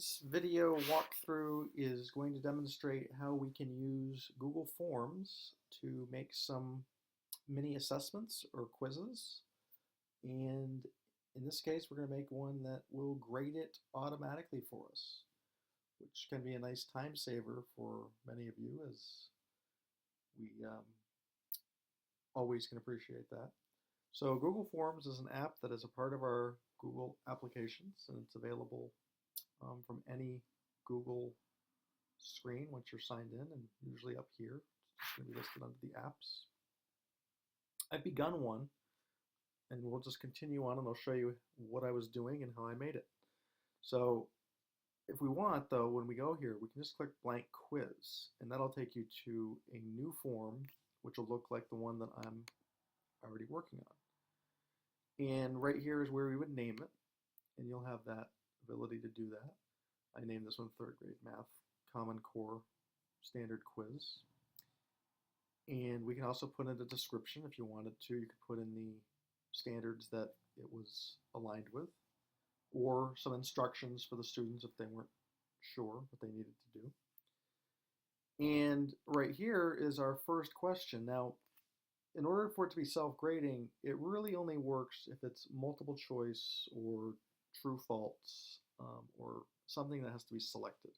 This video walkthrough is going to demonstrate how we can use Google Forms to make some mini assessments or quizzes. And in this case, we're going to make one that will grade it automatically for us, which can be a nice time saver for many of you, as we always can appreciate that. So Google Forms is an app that is a part of our Google applications, and it's available from any Google screen once you're signed in, and usually up here. It's going to be listed under the apps. I've begun one, and we'll just continue on, and I'll show you what I was doing and how I made it. So if we want, though, when we go here, we can just click blank quiz, and that'll take you to a new form, which will look like the one that I'm already working on. And right here is where we would name it, and you'll have that ability to do that. I named this one third grade math Common Core standard quiz. And we can also put in a description if you wanted to. You could put in the standards that it was aligned with, or some instructions for the students if they weren't sure what they needed to do. And right here is our first question. Now, in order for it to be self-grading, it really only works if it's multiple choice or true false, or something that has to be selected.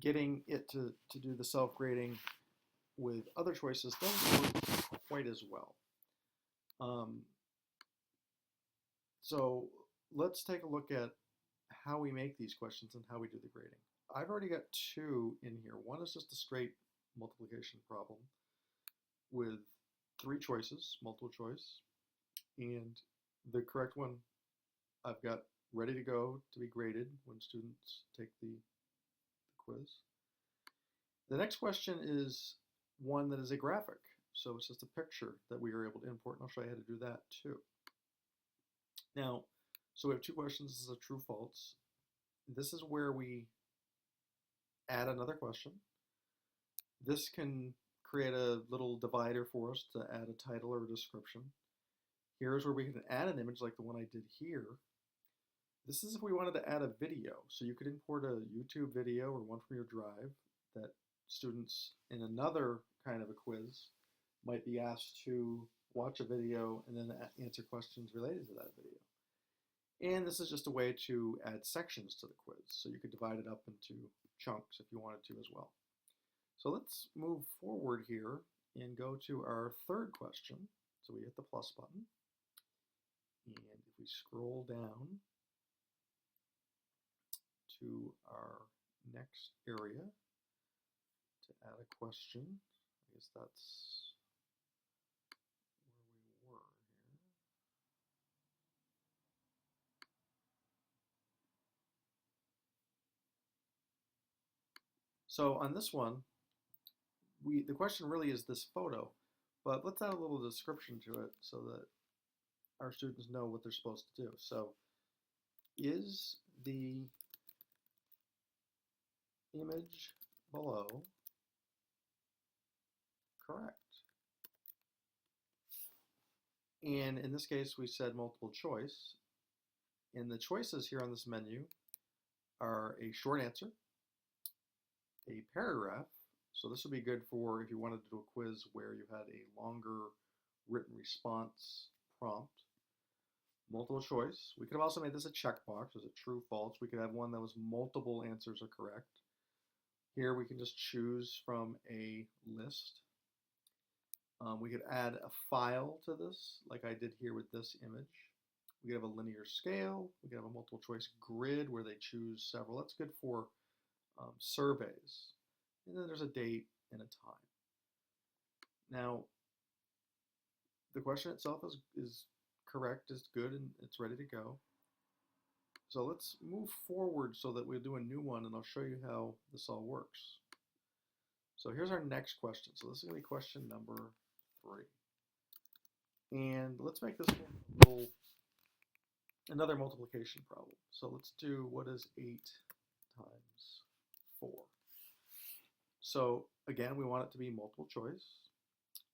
Getting it to do the self-grading with other choices doesn't work quite as well. So let's take a look at how we make these questions and how we do the grading. I've already got two in here. One is just a straight multiplication problem with 3 choices, multiple choice, and the correct one I've got ready to go to be graded when students take the quiz. The next question is one that is a graphic. So it's just a picture that we are able to import, and I'll show you how to do that too. Now, so we have 2 questions. This is a true false. This is where we add another question. This can create a little divider for us to add a title or a description. Here's where we can add an image like the one I did here. This is if we wanted to add a video. So you could import a YouTube video or one from your drive that students in another kind of a quiz might be asked to watch a video and then answer questions related to that video. And this is just a way to add sections to the quiz. So you could divide it up into chunks if you wanted to as well. So let's move forward here and go to our third question. So we hit the plus button. And if we scroll down to our next area to add a question, I guess that's where we were here. So on this one, the question really is this photo, but let's add a little description to it so that our students know what they're supposed to do. So, is the image below correct? And in this case, we said multiple choice. And the choices here on this menu are a short answer, a paragraph. So this would be good for if you wanted to do a quiz where you had a longer written response prompt. Multiple choice. We could have also made this a checkbox. Is it true, false? We could have one that was multiple answers are correct. Here we can just choose from a list. We could add a file to this, like I did here with this image. We could have a linear scale. We could have a multiple choice grid where they choose several. That's good for surveys. And then there's a date and a time. Now, the question itself is correct, is good, and it's ready to go. So let's move forward so that we'll do a new one, and I'll show you how this all works. So here's our next question. So this is going to be question number 3. And let's make this one another multiplication problem. So let's do, what is 8 times 4? So again, we want it to be multiple choice.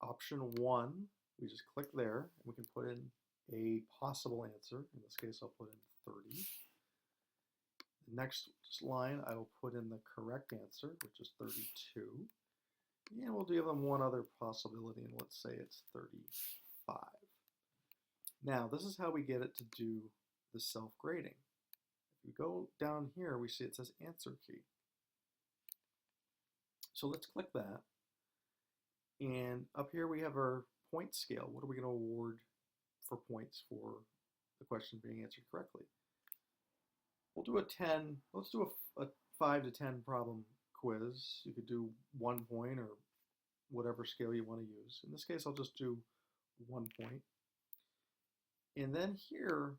Option 1, we just click there, and we can put in a possible answer. In this case, I'll put in 30. Next line, I will put in the correct answer, which is 32. And we'll give them one other possibility, and let's say it's 35. Now, this is how we get it to do the self-grading. If we go down here, we see it says answer key. So let's click that. And up here we have our point scale. What are we going to award for points for the question being answered correctly? We'll do a 10, let's do a 5 to 10 problem quiz. You could do 1 point or whatever scale you want to use. In this case, I'll just do 1 point. And then here,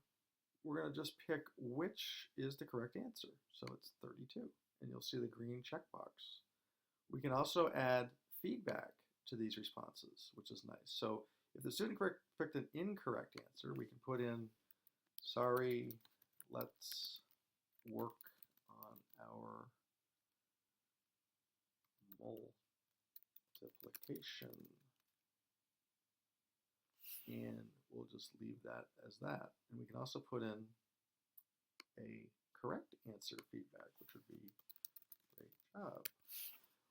we're going to just pick which is the correct answer. So it's 32, and you'll see the green checkbox. We can also add feedback to these responses, which is nice. So if the student picked an incorrect answer, we can put in, sorry, let's work on our multiplication. And we'll just leave that as that. And we can also put in a correct answer feedback, which would be great job.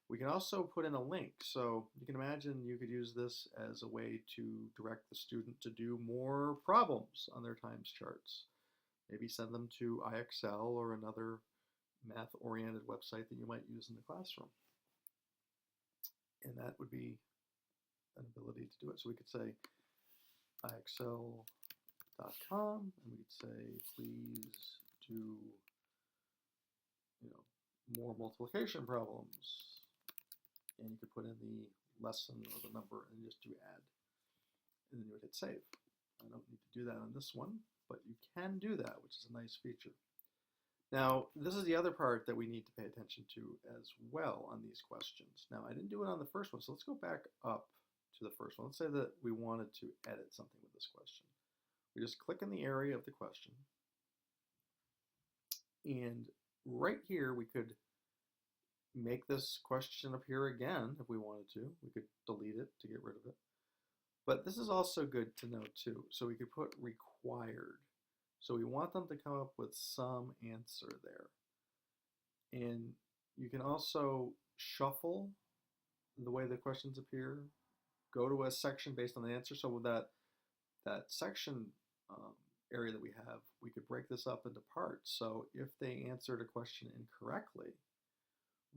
We can also put in a link. So you can imagine you could use this as a way to direct the student to do more problems on their times charts. Maybe send them to IXL or another math-oriented website that you might use in the classroom. And that would be an ability to do it. So we could say IXL.com, and we'd say, please do, more multiplication problems. And you could put in the lesson or the number and just do add. And then you would hit save. I don't need to do that on this one, but you can do that, which is a nice feature. Now, this is the other part that we need to pay attention to as well on these questions. Now, I didn't do it on the first one, so let's go back up to the first one. Let's say that we wanted to edit something with this question. We just click in the area of the question. And right here, we could make this question appear again if we wanted to. We could delete it to get rid of it. But this is also good to know too. So we could put required. So we want them to come up with some answer there. And you can also shuffle the way the questions appear. Go to a section based on the answer. So with that section area that we have, we could break this up into parts. So if they answered a question incorrectly,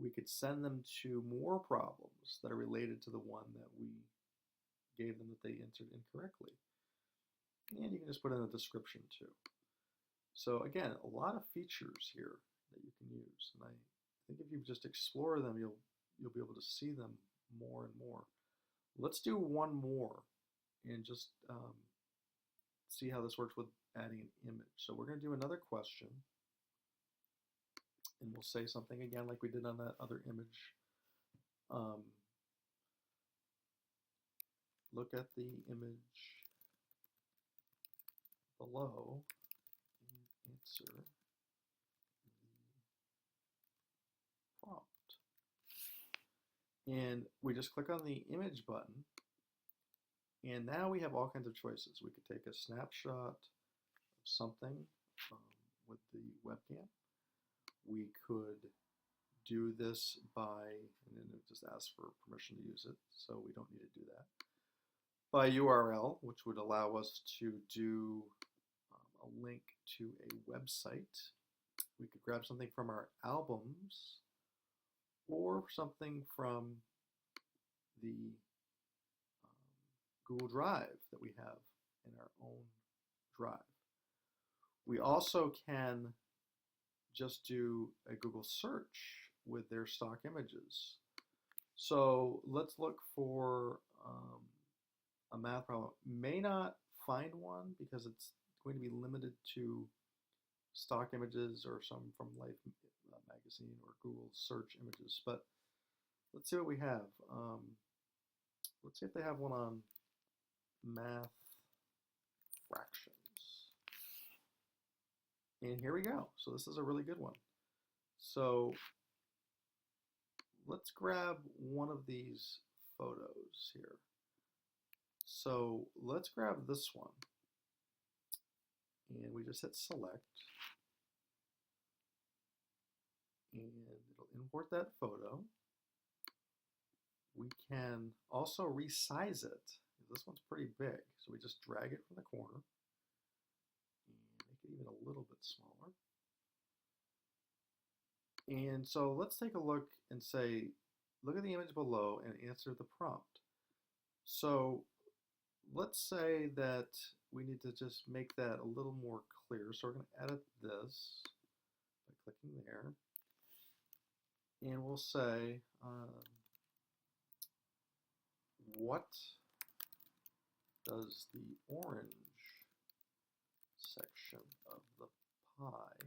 we could send them to more problems that are related to the one that we gave them that they answered incorrectly. And you can just put in a description too. So again, a lot of features here that you can use. And I think if you just explore them, you'll be able to see them more and more. Let's do one more and just see how this works with adding an image. So we're going to do another question. And we'll say something again like we did on that other image. Look at the image below and answer the prompt. And we just click on the image button. And now we have all kinds of choices. We could take a snapshot of something with the webcam. We could do this by, and then it just asks for permission to use it, so we don't need to do that. By URL, which would allow us to do a link to a website. We could grab something from our albums or something from the Google Drive that we have in our own drive. We also can just do a Google search with their stock images. So let's look for a math problem. May not find one because it's going to be limited to stock images or some from Life magazine or Google search images. But let's see what we have. Let's see if they have one on math fractions. And here we go. So this is a really good one. So let's grab one of these photos here. So let's grab this one. And we just hit select. We'll import that photo. We can also resize it. This one's pretty big, so we just drag it from the corner and make it even a little bit smaller. And so let's take a look and say, look at the image below and answer the prompt. So let's say that we need to just make that a little more clear. So we're going to edit this by clicking there. And we'll say, what does the orange section of the pie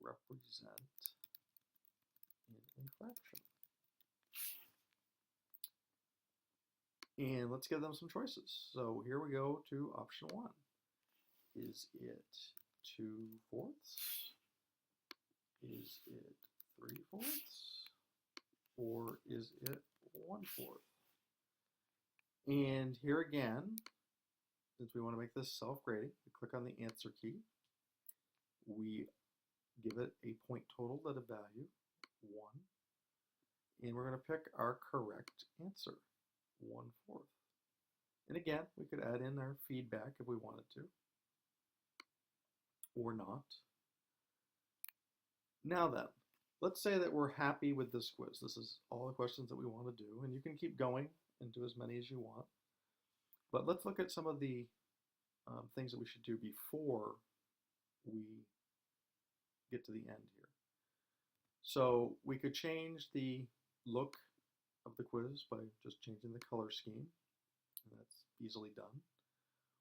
represent in a fraction? And let's give them some choices. So here we go to option 1. Is it 2/4? Is it 3/4? Or is it 1/4? And here again, since we want to make this self-grading, we click on the answer key. We give it a point total at a value, 1. And we're going to pick our correct answer, 1/4. And again, we could add in our feedback if we wanted to, or not. Now then, let's say that we're happy with this quiz. This is all the questions that we want to do, and you can keep going and do as many as you want. But let's look at some of the things that we should do before we get to the end here. So we could change the look of the quiz by just changing the color scheme, and that's easily done.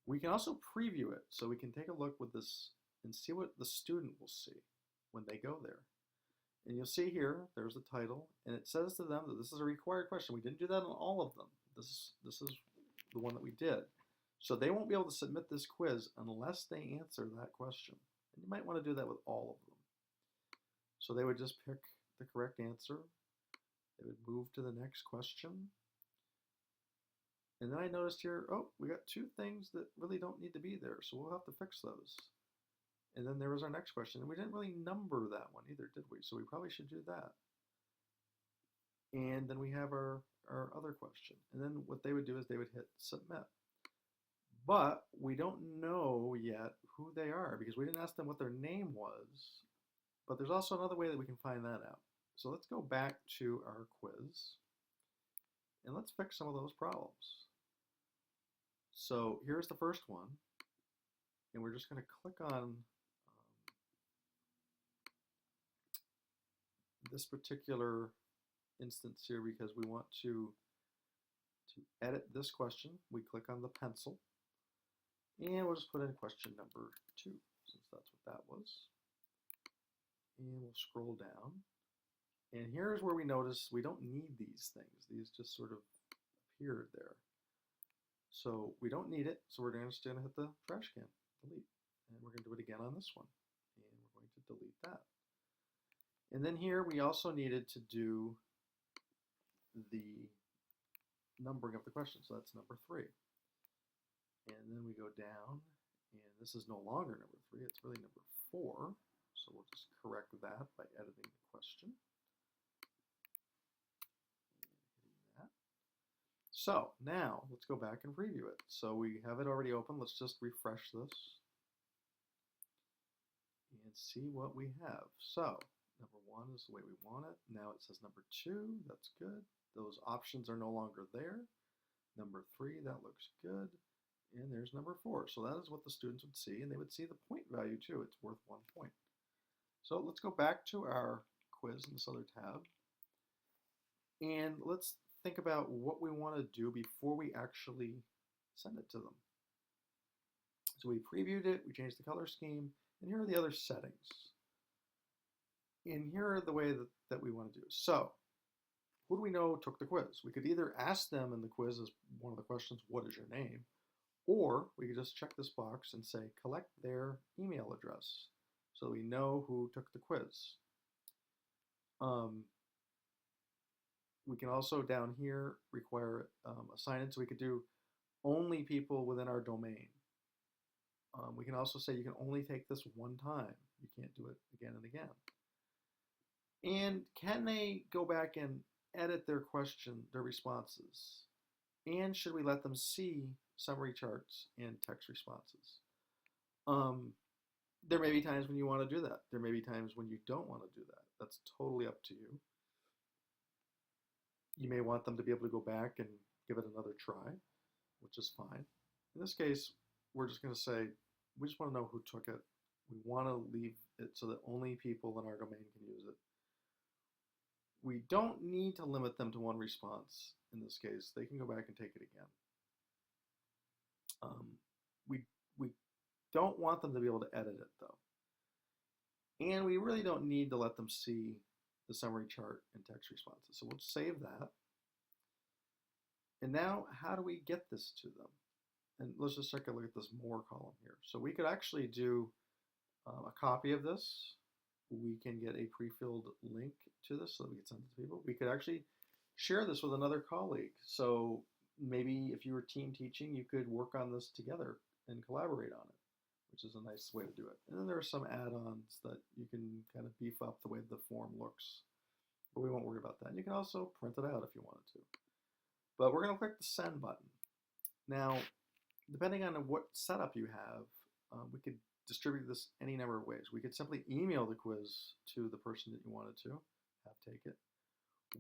We can also preview it, so we can take a look with this and see what the student will see when they go there. And you'll see here, there's the title, and it says to them that this is a required question. We didn't do that on all of them. This is the one that we did. So they won't be able to submit this quiz unless they answer that question. And you might want to do that with all of them. So they would just pick the correct answer. They would move to the next question. And then I noticed here, oh, we got 2 things that really don't need to be there, so we'll have to fix those. And then there was our next question, and we didn't really number that one either, did we? So we probably should do that. And then we have our other question. And then what they would do is they would hit submit. But we don't know yet who they are because we didn't ask them what their name was. But there's also another way that we can find that out. So let's go back to our quiz and let's fix some of those problems. So here's the first one, and we're just going to click on this particular instance here because we want to edit this question. We click on the pencil, and we'll just put in question number 2 since that's what that was. And we'll scroll down. And here's where we notice we don't need these things. These just sort of appeared there. So we don't need it, so we're just going to hit the trash can, delete. And we're going to do it again on this one. And we're going to delete that. And then here we also needed to do the numbering of the question. So that's number 3. And then we go down, and this is no longer number 3, it's really number 4. So we'll just correct that by editing the question. So now let's go back and preview it. So we have it already open. Let's just refresh this and see what we have. So number 1 is the way we want it. Now it says number 2. That's good. Those options are no longer there. Number 3, that looks good. And there's number 4. So that is what the students would see, and they would see the point value too. It's worth 1 point. So let's go back to our quiz in this other tab. And let's think about what we want to do before we actually send it to them. So we previewed it, we changed the color scheme, and here are the other settings. And here are the way that we want to do. So who do we know took the quiz? We could either ask them in the quiz as one of the questions, what is your name? Or we could just check this box and say, collect their email address so we know who took the quiz. We can also down here require assign it, so we could do only people within our domain. We can also say you can only take this 1 time. You can't do it again and again. And can they go back and edit their question, their responses? And should we let them see summary charts and text responses? Um, there may be times when you want to do that. There may be times when you don't want to do that. That's totally up to you. You may want them to be able to go back and give it another try, which is fine. In this case, we're just going to say, we just want to know who took it. We want to leave it so that only people in our domain can use it. We don't need to limit them to one response in this case. They can go back and take it again. We don't want them to be able to edit it though. And we really don't need to let them see the summary chart and text responses. So we'll save that. And now how do we get this to them? And let's just take a look at this more column here. So we could actually do a copy of this. We can get a pre-filled link to this so that we can send it to people. We could actually share this with another colleague. So maybe if you were team teaching, you could work on this together and collaborate on it, which is a nice way to do it. And then there are some add-ons that you can kind of beef up the way the form looks, but we won't worry about that. And you can also print it out if you wanted to. But we're going to click the send button. Now, depending on what setup you have, we could distribute this any number of ways. We could simply email the quiz to the person that you wanted to have take it.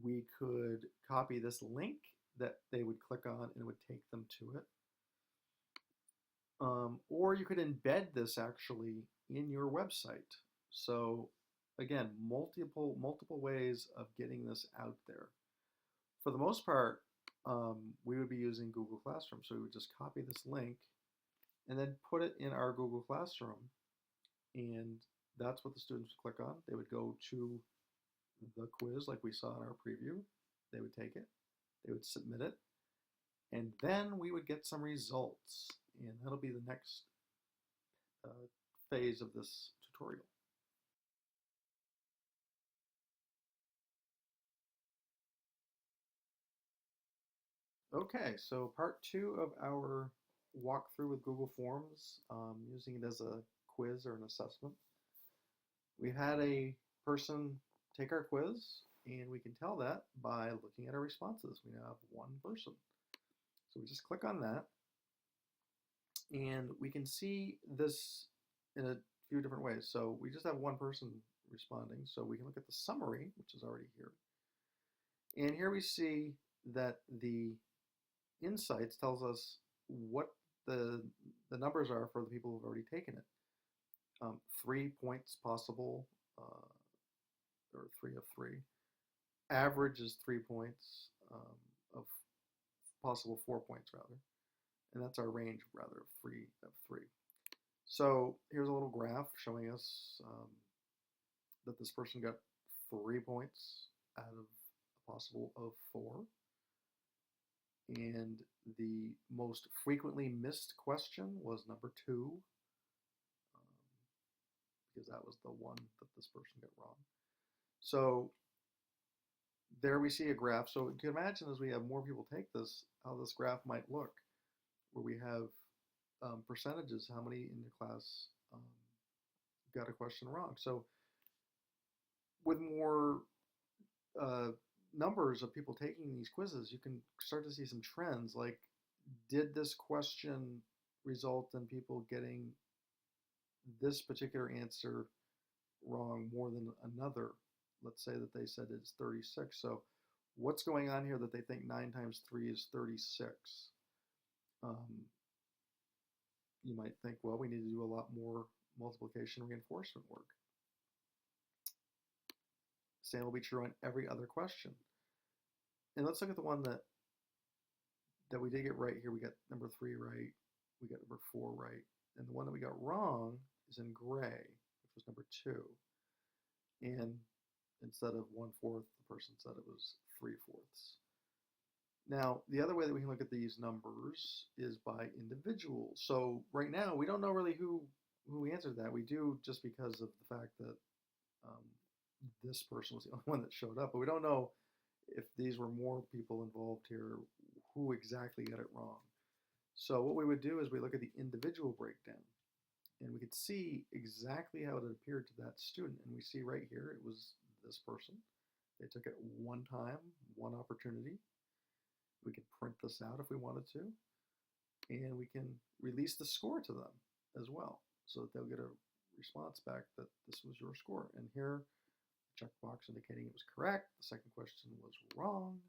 We could copy this link that they would click on and it would take them to it. Or you could embed this actually in your website. So again, multiple ways of getting this out there. For the most part, we would be using Google Classroom. So we would just copy this link and then put it in our Google Classroom. And that's what the students would click on. They would go to the quiz like we saw in our preview. They would take it. They would submit it. And then we would get some results. And that'll be the next phase of this tutorial. Okay, so part 2 of our walkthrough with Google Forms, using it as a quiz or an assessment. We had a person take our quiz, and we can tell that by looking at our responses. We now have one person. So we just click on that, and we can see this in a few different ways. So we just have one person responding, so we can look at the summary, which is already here. And here we see that the insights tells us what the numbers are for the people who've already taken it. 3 points possible, or 3 of 3. Average is 3 points, of possible 4 points rather. And that's our range rather of 3 of 3. So here's a little graph showing us that this person got 3 points out of a possible of 4. And the most frequently missed question was number 2, because that was the one that this person got wrong. So there we see a graph. So you can imagine as we have more people take this, how this graph might look, where we have percentages, how many in the class got a question wrong. So with more numbers of people taking these quizzes, you can start to see some trends, like did this question result in people getting this particular answer wrong more than another? Let's say that they said it's 36. So what's going on here that they think 9 times 3 is 36? You might think, well, we need to do a lot more multiplication reinforcement work. Same will be true on every other question. And let's look at the one that we did get right here. We got number 3 right. We got number 4 right. And the one that we got wrong is in gray, which was number 2. And instead of 1/4, the person said it was 3/4. Now, the other way that we can look at these numbers is by individuals. So right now, we don't know really who answered that. We do just because of the fact that this person was the only one that showed up. But we don't know if these were more people involved here, who exactly got it wrong. So what we would do is we look at the individual breakdown. And we could see exactly how it appeared to that student. And we see right here, it was this person. They took it one time, one opportunity. We can print this out if we wanted to, and we can release the score to them as well, so that they'll get a response back that this was your score. And here, checkbox indicating it was correct. The second question was wrong,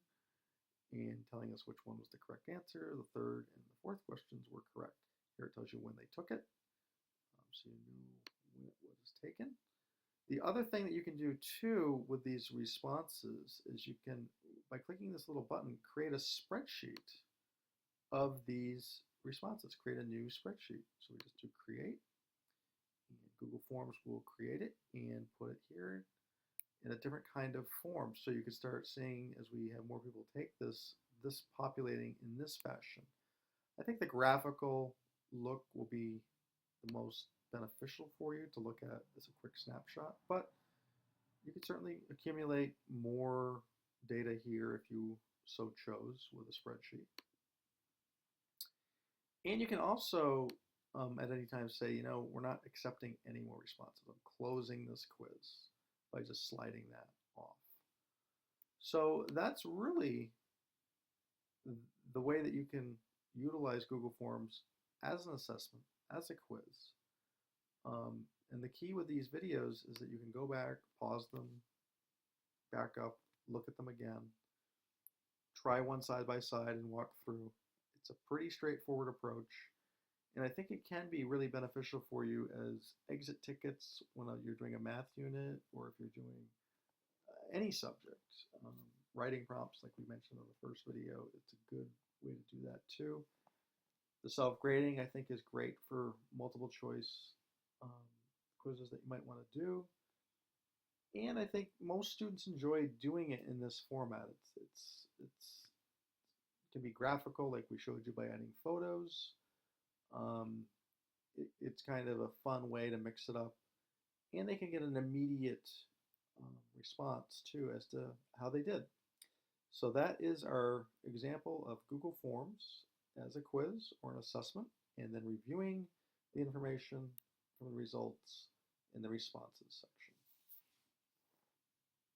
and telling us which one was the correct answer. The third and the fourth questions were correct. Here it tells you when they took it, so you know when it was taken. The other thing that you can do too with these responses is you can, by clicking this little button, create a spreadsheet of these responses. Create a new spreadsheet. So we just do create, and Google Forms will create it and put it here in a different kind of form. So you can start seeing, as we have more people take this populating in this fashion. I think the graphical look will be the most beneficial for you to look at as a quick snapshot, but you can certainly accumulate more data here if you so chose with a spreadsheet. And you can also at any time say, you know, we're not accepting any more responses. I'm closing this quiz by just sliding that off. So that's really the way that you can utilize Google Forms as an assessment, as a quiz. And the key with these videos is that you can go back, pause them, back up, look at them again, try one side by side and walk through. It's a pretty straightforward approach. And I think it can be really beneficial for you as exit tickets when you're doing a math unit, or if you're doing any subject. Writing prompts, like we mentioned in the first video, it's a good way to do that too. The self-grading, I think, is great for multiple choice quizzes that you might want to do. And I think most students enjoy doing it in this format. It can be graphical, like we showed you by adding photos. It's kind of a fun way to mix it up, and they can get an immediate response too as to how they did. So that is our example of Google Forms as a quiz or an assessment, and then reviewing the information from the results in the responses section.